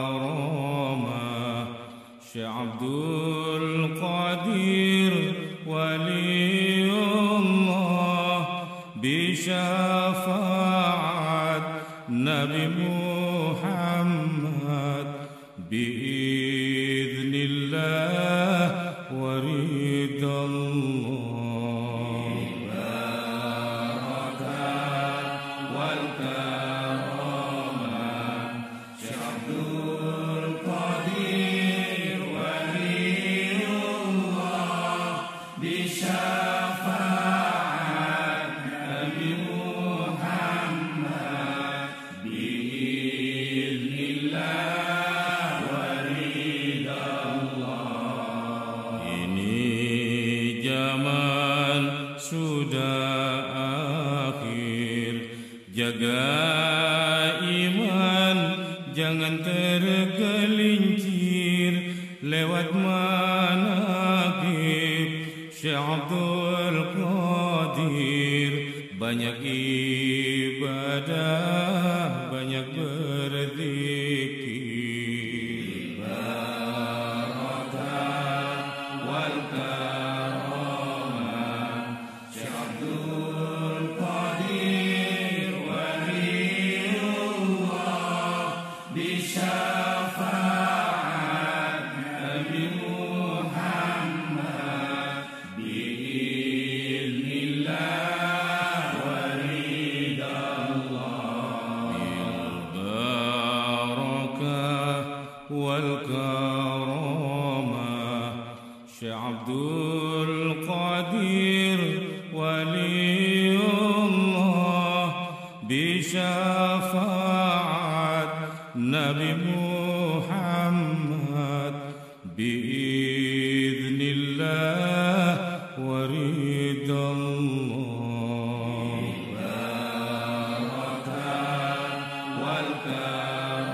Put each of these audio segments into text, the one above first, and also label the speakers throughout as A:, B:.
A: والكرامة شيخ عبد القادر ولي الله بشفاعة نبي محمد بإذن الله ورضا الله البركات والكرامة شيخ عبد القادر ولي الله بشفاعة نبي محمد بإذن الله ورضا الله. Ini zaman sudah akhir, jaga iman jangan tergelincir lewat manaqib Syekh Abdul Qadir. Banyak ibadah, banyak berzikir. Barakat wal karamah Syekh Abdul Qadir waliullah bisyafaat Nabi Muhammad biiznillah waridallah. Bilbarakah wal karamah Syekh Abdul Qadir waliullah bisyafaat Nabi Muhammad biiznillah waridallah. Barakat wal karamah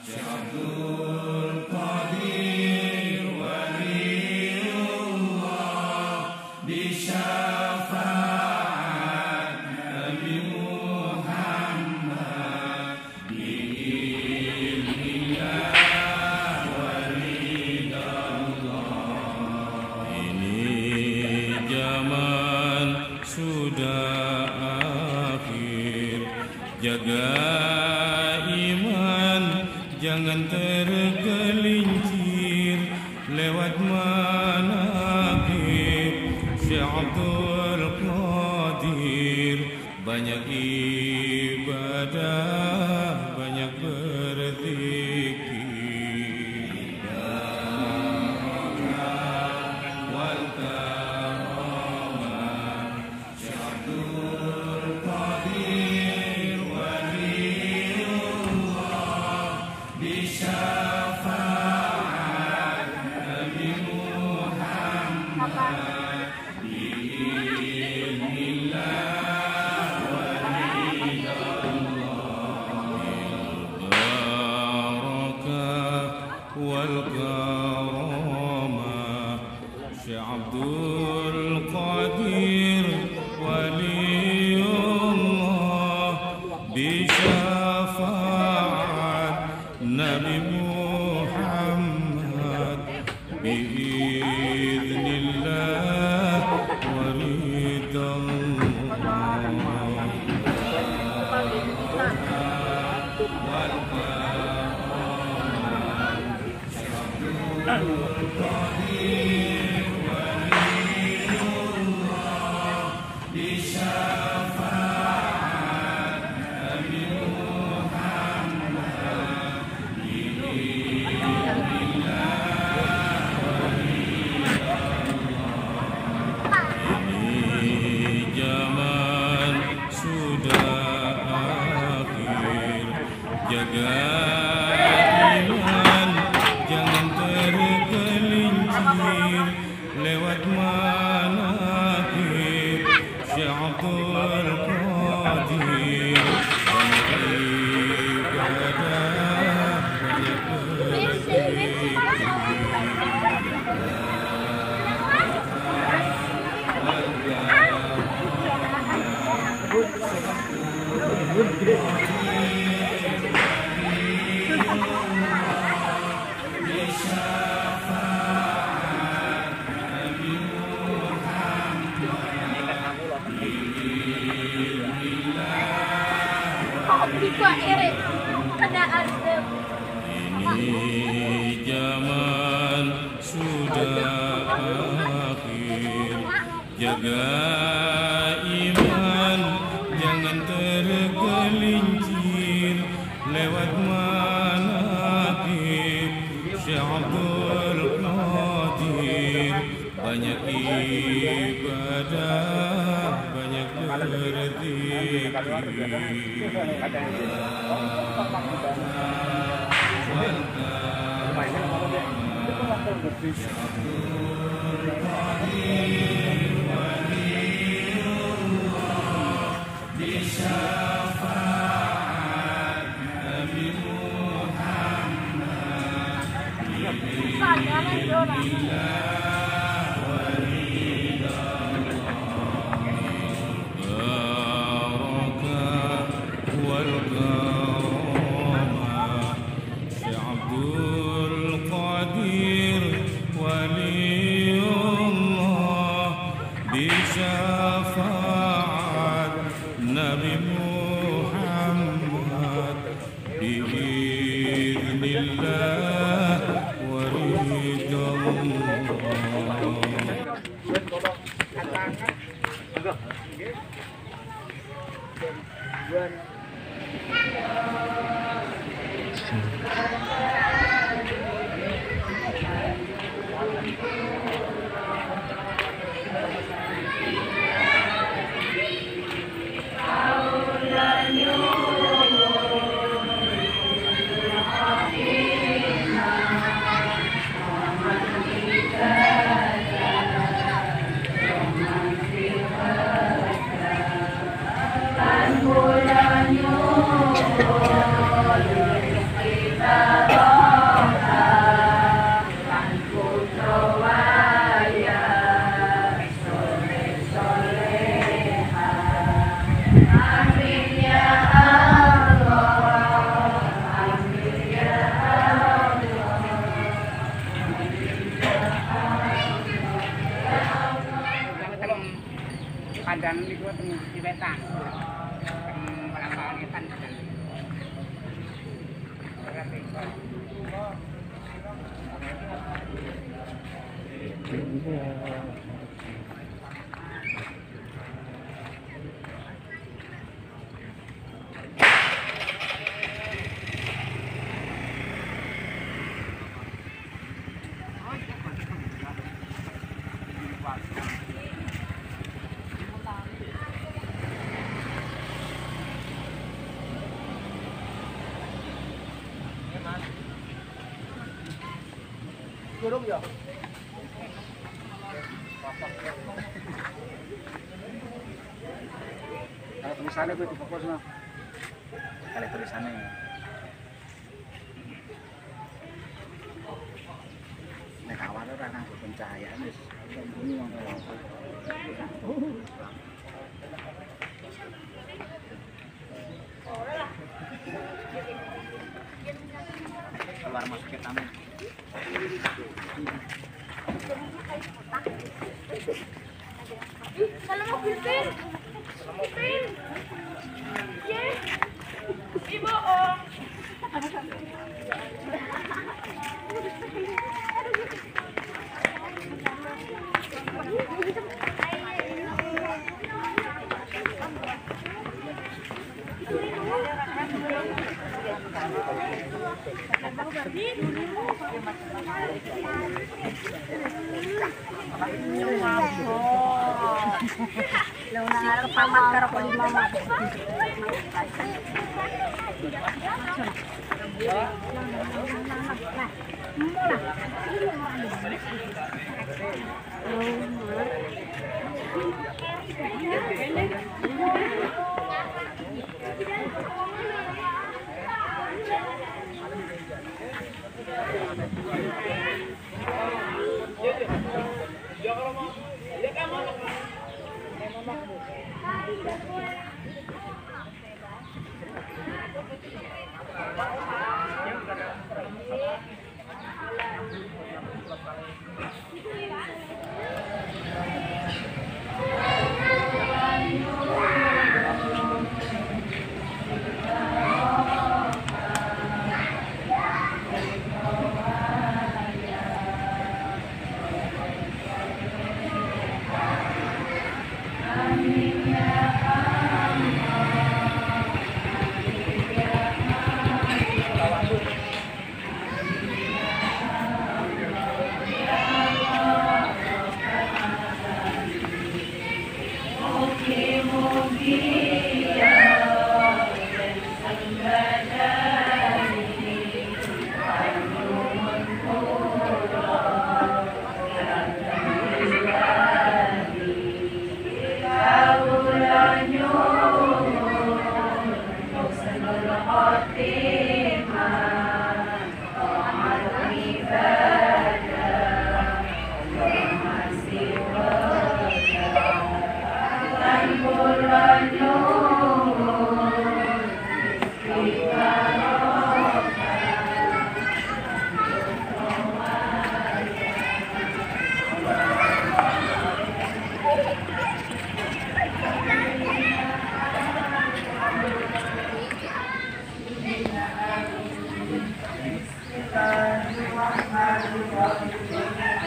A: Syekh Abdul Qadir waliullah bisyafaat Nabi Muhammad biiznillah waridallah. Ini zaman sudah akhir, jaga iman jangan tergelincir lewat manaqib Syekh Abdul Qadir. Banyak ibadah, banyak berzikir. Barakat wal karamah Syekh Abdul Qadir waliullah bisyafaat Nabi Muhammad biiznillah waridallah. Bilbarakah wal karamah Syekh Abdul Qadir waliullah bisyafaat Nabi Muhammad biiznillah waridallah. Wal karamah Syekh Abdul Qadir waliullah bisyafaat Nabi Muhammad biiznillah waridallah. Ini zaman sudah akhir, jaga iman jangan tergelincir lewat manaqib Syekh Abdul Qadir. Banyak ibadah, banyak berzikir. Barakat wal karamah Ini zaman sudah akhir, jaga iman, jangan tergelincir lewat manaqib Syekh Abdul Qadir. Banyak ibadah, banyak berzikir. Syafaat Nabi Muhammad biiznillah wa
B: Padang itu temu di Wetan. Melangkakan Turun ya. Kalau tulisannya gue fokus no. Kalau tulisannya. Nek awal ora nang pencahayaan wis bunyi monggo. Keluar masuk ke taman.
C: Kalau mobil pin, yes, ibu om. Leonardo pamat karo ko ni mama.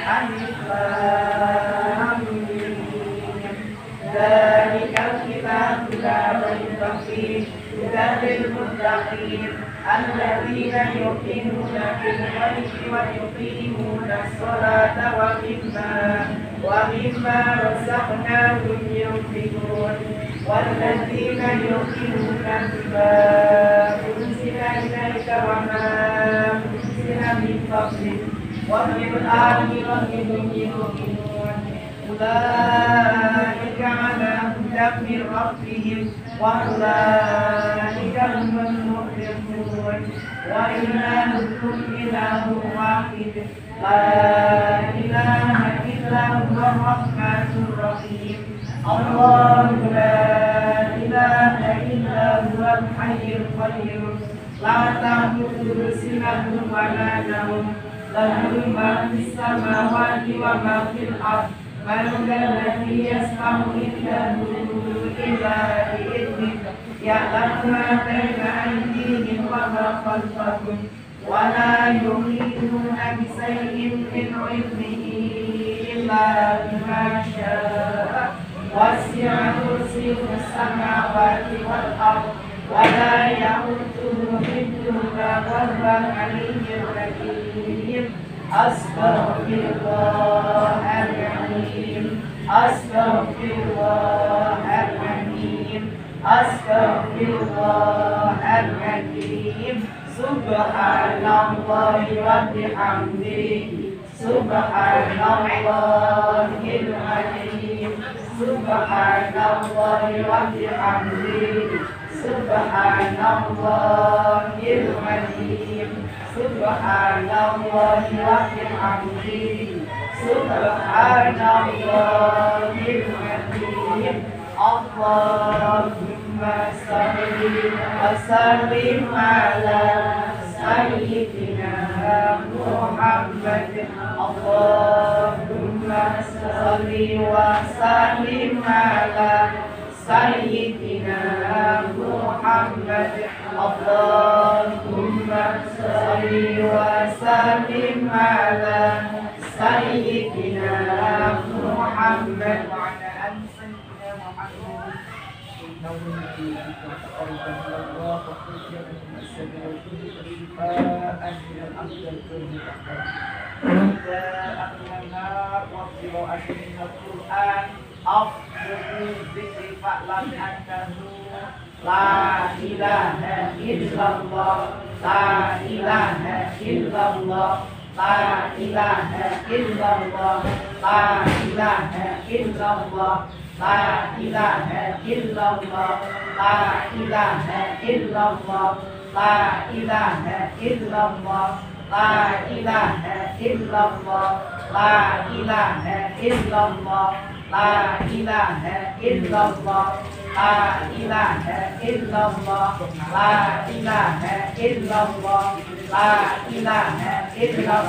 D: Alif Lam Mim. Dzalikal kitabu la raiba fihi hudan lil muttaqin alladzina yuqimuna bil ghaibi wa yuqimuna as-salata wa mimma razaqnahum yunfiqun walladzina yuqimuna bima unzila ilaika wa ma unzila min qablik wa bil akhirati hum yuqinun ulaika ala hudan min rabbihim wa ulaika humul muflihun wa ilahukum ilahun wahid la ilaha illa huwa rahmanur rahim Allahu la ilaha illa huwal hayyul qayyum la ta'khudhuhu sinatun wa la nawm lahu ma fis samawati wa ma fil ardh man alladhi yasma'u indahu illa bi'idhnihi ya'lamu ma bayna aydihim wa ma khalfahum wa la yuhituna bi shay'in min 'ilmihi illa bima sha'a wasi'a kursiyuhu as-samawati wal ardh wa la ya'uduhu hifdhuhuma wa huwal 'aliyyul 'azim Astaghfirullahaladzim Astaghfirullahaladzim Astaghfirullahaladzim Subhanallahi wa bihamdihi Subhanallahil azim Subhanallahi wa bihamdihi Subhanallahil azim Subhanallahi wa bihamdihi Subhanallahil azim Allahumma salli wa sallim ala sayyidina Muhammad Allahumma salli wa sallim ala sayyidina Muhammad Allahumma salli wa sallim ala sayyidina Muhammad wa ala ali sayyidina Muhammad innahu yuhibbu Allah wa yuhibbu al-shifaan min al-afdal kulli Al-Quran afdalul zikri fa'lam annahu la ilaha illallah la ilaha illallah la ilaha illallah la ilaha illallah la ilaha illallah la ilaha illallah la ilaha illallah la ilaha illallah la ilaha illallah la ilaha illallah la ilaha illallah la ilaha illallah la ilaha illallah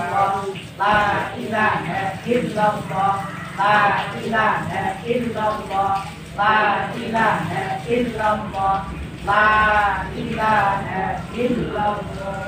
D: la ilaha illallah la ilaha illallah la ilaha illallah la ilaha illallah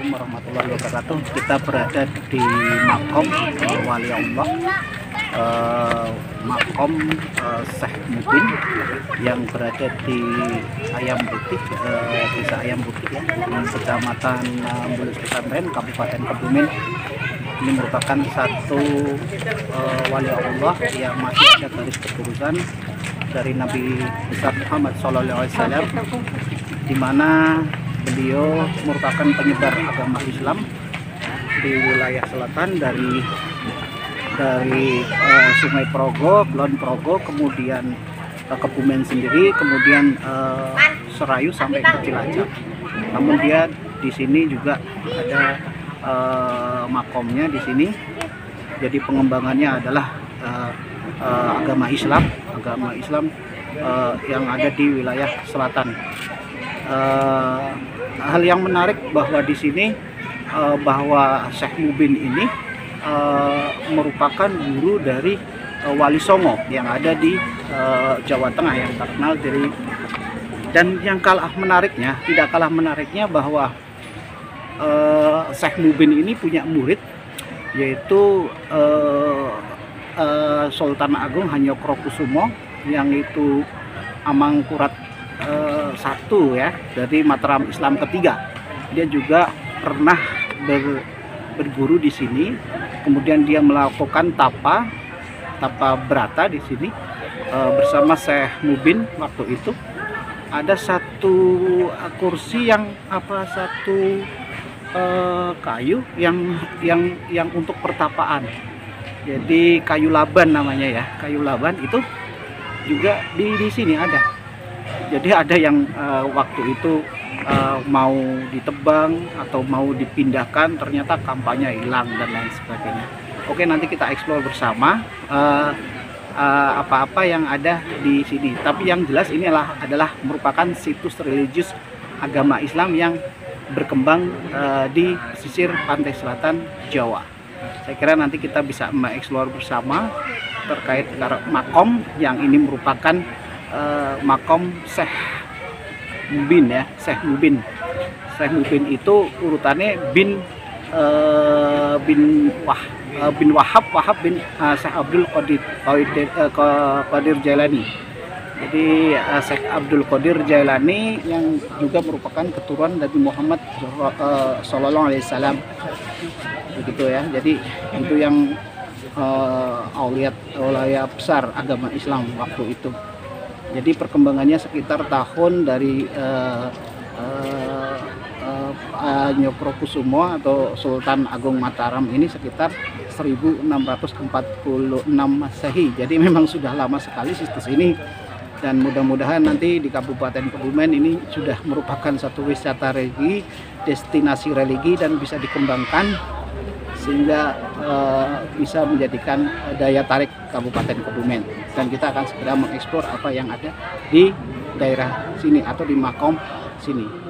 B: warahmatullahi wabarakatuh. Kita berada di makom wali Allah, makom Syekh Mubin yang berada di Ayam Putih, desa Ayam Putih ya, kecamatan Bulus Pesantren, Kabupaten Kebumen. Ini merupakan satu wali Allah yang masih ada garis keturunan dari Nabi besar Muhammad SAW, di mana beliau merupakan penyebar agama Islam di wilayah selatan dari Sungai Progo, Kulon Progo, kemudian Kebumen sendiri, kemudian Serayu sampai ke Cilacap. Namun dia di sini juga ada makomnya di sini. Jadi pengembangannya adalah agama Islam yang ada di wilayah selatan. Hal yang menarik bahwa di sini bahwa Syekh Mubin ini merupakan guru dari Wali Songo yang ada di Jawa Tengah yang terkenal dari, dan yang tidak kalah menariknya bahwa Syekh Mubin ini punya murid, yaitu Sultan Agung Hanyokrokusumo, yang itu Amangkurat I ya, dari Mataram Islam ketiga. Dia juga pernah berguru di sini, kemudian dia melakukan tapa berata di sini bersama Syekh Mubin. Waktu itu ada satu kursi satu kayu yang untuk pertapaan. Jadi kayu laban namanya ya, kayu laban itu juga di sini ada. Jadi ada yang waktu itu mau ditebang atau mau dipindahkan, ternyata kampanye hilang dan lain sebagainya. Oke, nanti kita eksplor bersama apa-apa yang ada di sini. Tapi yang jelas ini adalah merupakan situs religius agama Islam yang berkembang di pesisir pantai selatan Jawa. Saya kira nanti kita bisa mengeksplor bersama terkait makom yang ini merupakan makom Syekh Mubin ya, Syekh Mubin. Syekh Mubin itu urutannya bin Wahab bin Syekh Abdul Qadir Jailani. Jadi Syekh Abdul Qadir Jailani yang juga merupakan keturunan Nabi Muhammad Sallallahu Alaihi Wasallam, begitu ya. Jadi itu yang aulia besar agama Islam waktu itu. Jadi perkembangannya sekitar tahun dari Hanyokrokusumo atau Sultan Agung Mataram ini sekitar 1646 Masehi. Jadi memang sudah lama sekali situs ini. Dan mudah-mudahan nanti di Kabupaten Kebumen ini sudah merupakan satu wisata religi, destinasi religi, dan bisa dikembangkan sehingga bisa menjadikan daya tarik Kabupaten Kebumen. Dan kita akan segera mengeksplor apa yang ada di daerah sini atau di makom sini.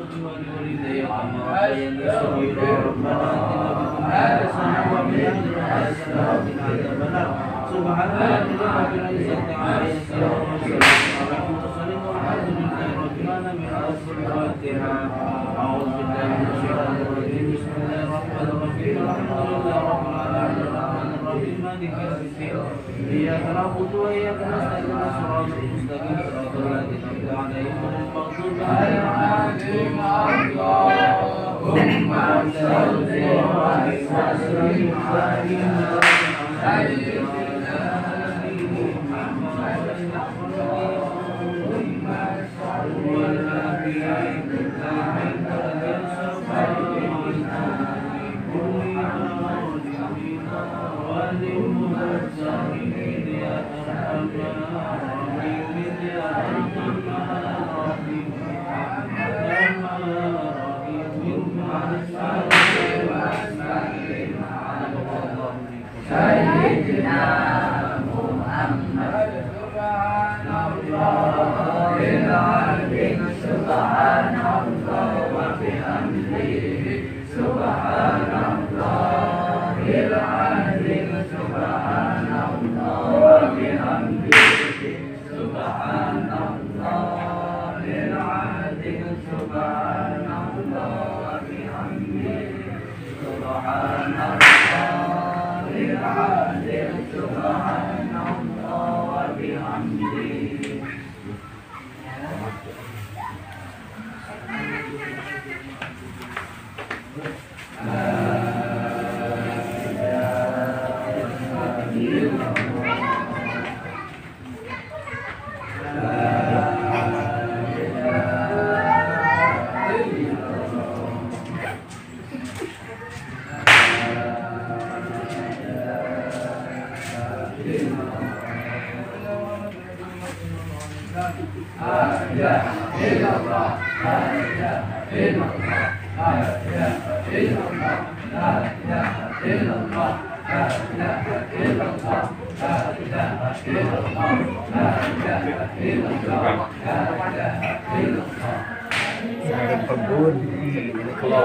B: Saling pembun. Ini kalau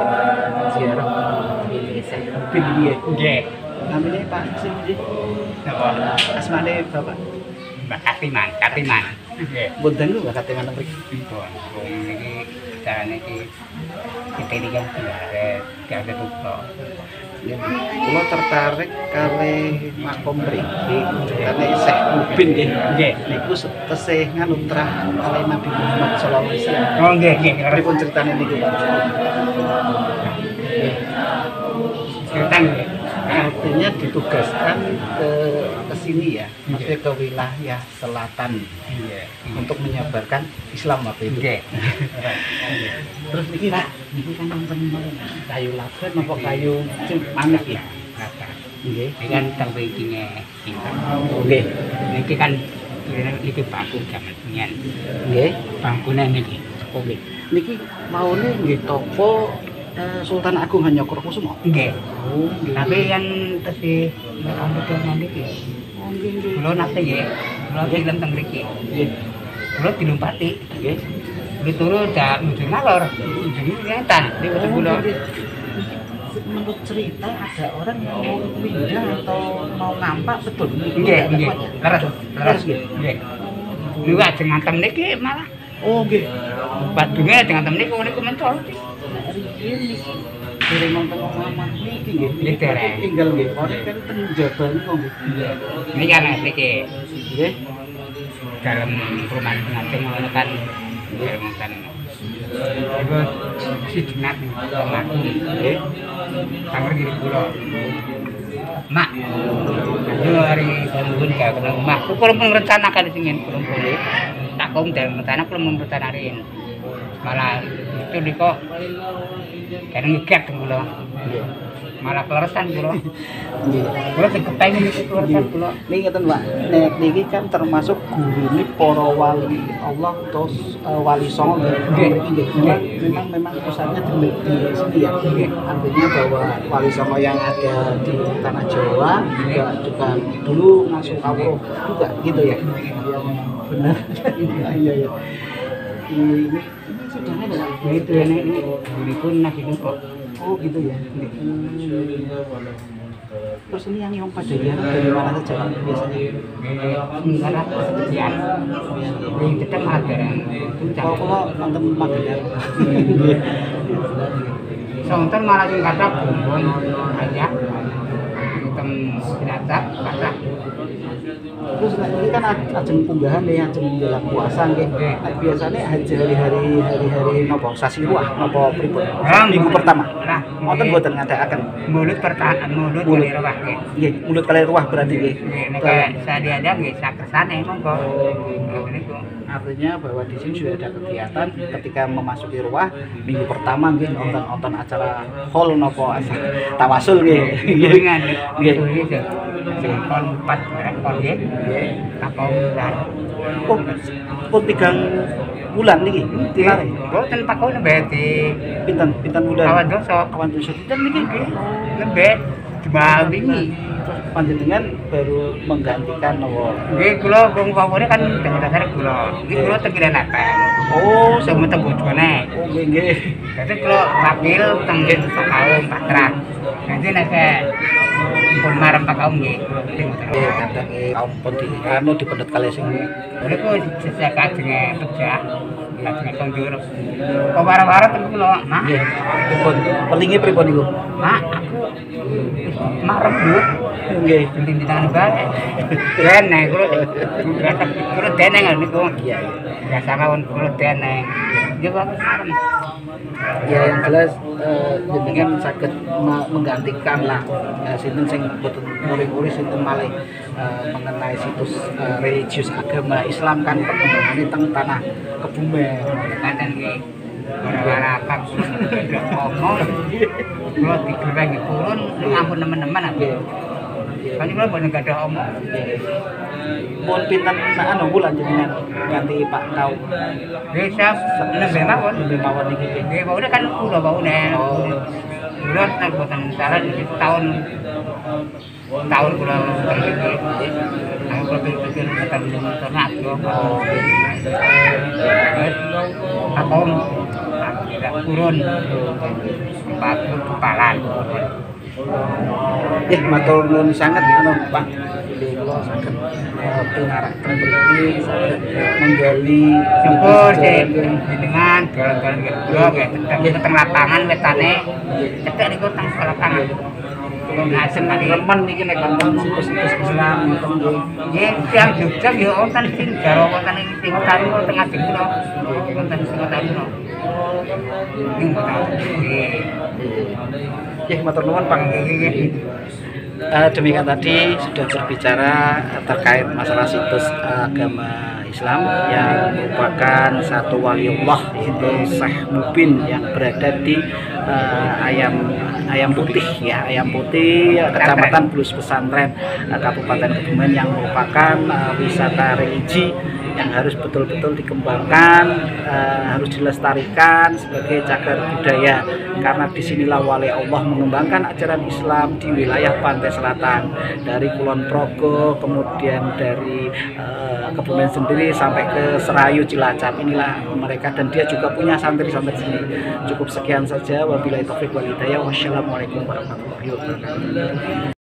B: ziarah ini saya pin dia.
E: Nggih.
B: Namanya Pak Sindi.
E: Napa?
B: Asmane Bapak.
E: Mbak Katiman. Nggih.
B: Boten lho Kak Teman mriki.
E: Pun wong iki carane iki kita ini kan tidak ada buka.
B: Kula tertarik kali makom mriki karena Syekh Mubin nggih.
E: Nggih.
B: Niku tesih nganutrah kali Nabi Muhammad sallallahu alaihi wasallam.
E: Oh nggih, nggih.
B: Pripun ceritane niku Pak?
E: Tentang
B: Artinya ditugaskan ke sini ya, maksudnya ke wilayah selatan untuk menyebarkan Islam waktu itu.
E: nggih.
B: Terus niki Pak, niki kan wonten kayu laben apa kayu manuk ya? Nggih.
E: Ini kan tang begini kita.
B: Nggih.
E: Niki kan niki bangku zaman pengen.
B: Nggih.
E: Bangkune niki.
B: Oke. Niki maune nggih toko Sultan Agung Hanyokrokusumo.
E: Nggih.
B: Oh,
E: Tapi yang tadi rambut yang niki.
B: oh nggih nggih.
E: Kulo nate nggih. Kulo film teng mriki.
B: Nggih.
E: Kulo dilumpati.
B: Nggih.
E: Kulo turu dak nuju ngalor. Jadi ngetan di weteng kulo.
B: Menurut cerita ada orang yang mau pindah atau mau ngampak betul?
E: Nggih, nggih. Leres
B: nggih.
E: nggih. Niku ajeng ngantem niki malah.
B: Oh nggih.
E: Badunge ajeng ngantem niku niku mentol.
B: Ini dari nonton Muhammad niki nggih.
E: Nggih, dereng.
B: Tinggal nggih. Ora kan ten Jabar niku nggih.
E: Ini kan niki
B: Nggih.
E: dalam perumahan pengantin ngono kan dalam kan iku si jenat aku
B: Nggih.
E: kamar gini kula mak yo hari bangun ka kena mak kula merencanakan sing kurang boleh tak kom dalam rencana kula merencanakan malah itu diko kan ngeget kula malah kleresan kula
B: Nggih.
E: kula sing kepengin iki kleresan kula
B: Niki ngeten Pak. Nek niki kan termasuk gurune para wali Allah terus wali songo nggih. Nggih. Memang pusatnya di sini ya. Artinya bahwa wali songo yang ada di tanah Jawa juga dulu masuk kawruh juga gitu ya. Iya benar. Iya iya. Ini sudah ada Pak.
E: itu ini pun nasi kok
B: Oh gitu ya. Terus ini yang pada ziarah dari mana saja Pak biasanya?
E: enggak ada pekerjaan yang kita ada
B: Kalau kalau nonton Magelang.
E: sonten malah sing kata bumbon aja hitam jenazah kata
B: Terus ini kan ajeng punggahan ya, ajeng menjelang puasa nggih. Nah, biasanya hari-hari napa sasi ruah napa pripun? Minggu pertama.
E: Nah,
B: Wonten mboten ngadakaken.
E: mulut pertahanan mulut kali rawah nggih.
B: Nggih, mulut kali ruah berarti nggih.
E: Nek sadiada nggih sakersane monggo. Niku.
B: Artinya bahwa di sini sudah ada kegiatan ketika memasuki ruah minggu pertama nggih nonton acara hall napa tawasul nggih.
E: Dengan
B: Nggih.
E: sing kon 4 rekor nggih. Apa bulan.
B: Oh, pun 3 bulan niki tilare.
E: Boten pakone berarti
B: Pinten bulan?
E: awan dosa.
B: Kawan dosa dan niki
E: Lebih cuma wingi.
B: panjenengan baru menggantikan nopo.
E: Nggih kula wong pawone kan dasare kula. Iki kula tegiran apa?
B: Oh,
E: Sing metu bojone.
B: oh nggih nggih.
E: Dadi kula wakil tenggen kaum Patra. Dadi nek pun marem Pak kaum nggih.
B: Nggih, kadang kaum pun di anu dipendet kali sing
E: Niku sejak ajenge pecah. Ajenge kondur. Kok wara-wara teng kula, Mak.
B: nggih. Pripun? Pelinge pripun niku?
E: Mak, aku marem Bu.
B: Nggih.
E: Tindikan bae. Deneng kula deneng niku.
B: Iya, iya.
E: Biasa mawon kula deneng. Yo kok marem.
B: Ya yang jelas jenengan saged menggantikan lah sinten sing boten muring-muring sinten malih mengenai situs religius agama Islam kan perkembangan teng tanah Kebumen.
E: Kanten nggih. Ora apa ngomong. Kula digerangi purun ampun nemen-nemen aku. Kan kula boten gadah omong.
B: Mohon pinten anu bulan jenengan ganti Pak Kau.
E: Desa nembe mawon.
B: Nembe mawon niki nggih.
E: Nggih, baune kan kula baune. Kula tak boten salah tahun kula berpikir. Aku berpikir tentang ternak yo. Aku tidak turun. Batu kepalan.
B: Matur nuwun sanget anu Pak. Kula saged pinarakaken mriki menggali
E: Syukur jenengan jalan-jalan kula nggih teng lapangan wetane cedhek niku teng lapangan. Kula ngasen mari
B: remen niki nek wonten situs-situs Islam ngoten nggih.
E: nggih tiyang Jogja ya wonten sing jaro wonten ing Tingkatan wonten ngajeng kula. Wonten Tingkatan kula.
B: Matur nuwun Pak. Demikian tadi sudah berbicara terkait masalah situs agama Islam yang merupakan satu waliullah, yaitu Syekh Mubin yang berada di Ayam Putih ya, Ayam Putih, Kecamatan Blus Pesantren, Kabupaten Kebumen, yang merupakan wisata religi yang harus betul-betul dikembangkan, harus dilestarikan sebagai cagar budaya, karena disinilah wali Allah mengembangkan ajaran Islam di wilayah pantai selatan, dari Kulon Progo, kemudian dari Kebumen sendiri sampai ke Serayu, Cilacap. Inilah mereka, dan dia juga punya santri-santri sendiri. Cukup sekian saja, wabillahi taufiq wal hidayah, wassalamualaikum warahmatullahi wabarakatuh.